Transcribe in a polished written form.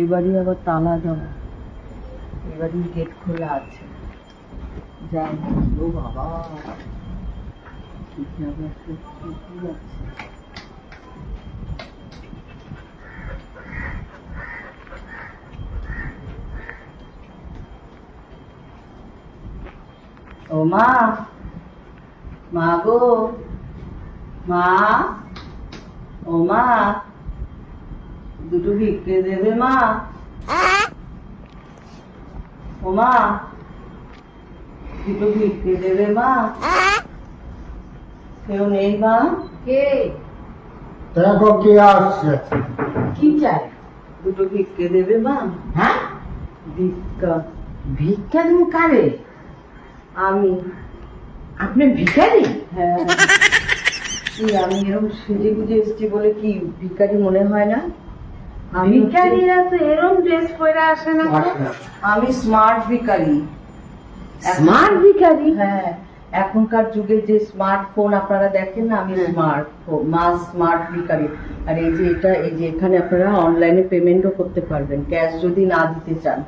এবারই আবার তালা দেওয়া, এবারই গেট খোলা আছে। যাই, ও বাবা, কি আবার সত্যি যাচ্ছে। ও মা, মা গো, মা, ও মা, দুটো ভিক্ষে দেবে মা? ও মা, দুটো ভিক্ষে দেবে মা? কেউ নেই মা? কে? দেখো কে আসছে। কি চাই? দুটো ভিক্ষে দেবে মা? হ্যাঁ, ভিক্ষা। ভিক্ষা তুমি কারে? আমি। আপনি ভিখারি? হ্যাঁ। কি আমি এরকম সেজে গুজে এসছি বলে কি ভিখারি মনে হয় না? আমি ভিখারিরা তো এরম ড্রেস পরে আসে না তো। আমি স্মার্ট ভিখারি। স্মার্ট ভিখারি? হ্যাঁ, এখনকার যুগে যে স্মার্টফোন আপনারা দেখেন না, আমি স্মার্ট ভিখারি। আর এই যে এটা, এই যে এখানে আপনারা অনলাইনে পেমেন্টও করতে পারবেন, ক্যাশ যদি না দিতে চান।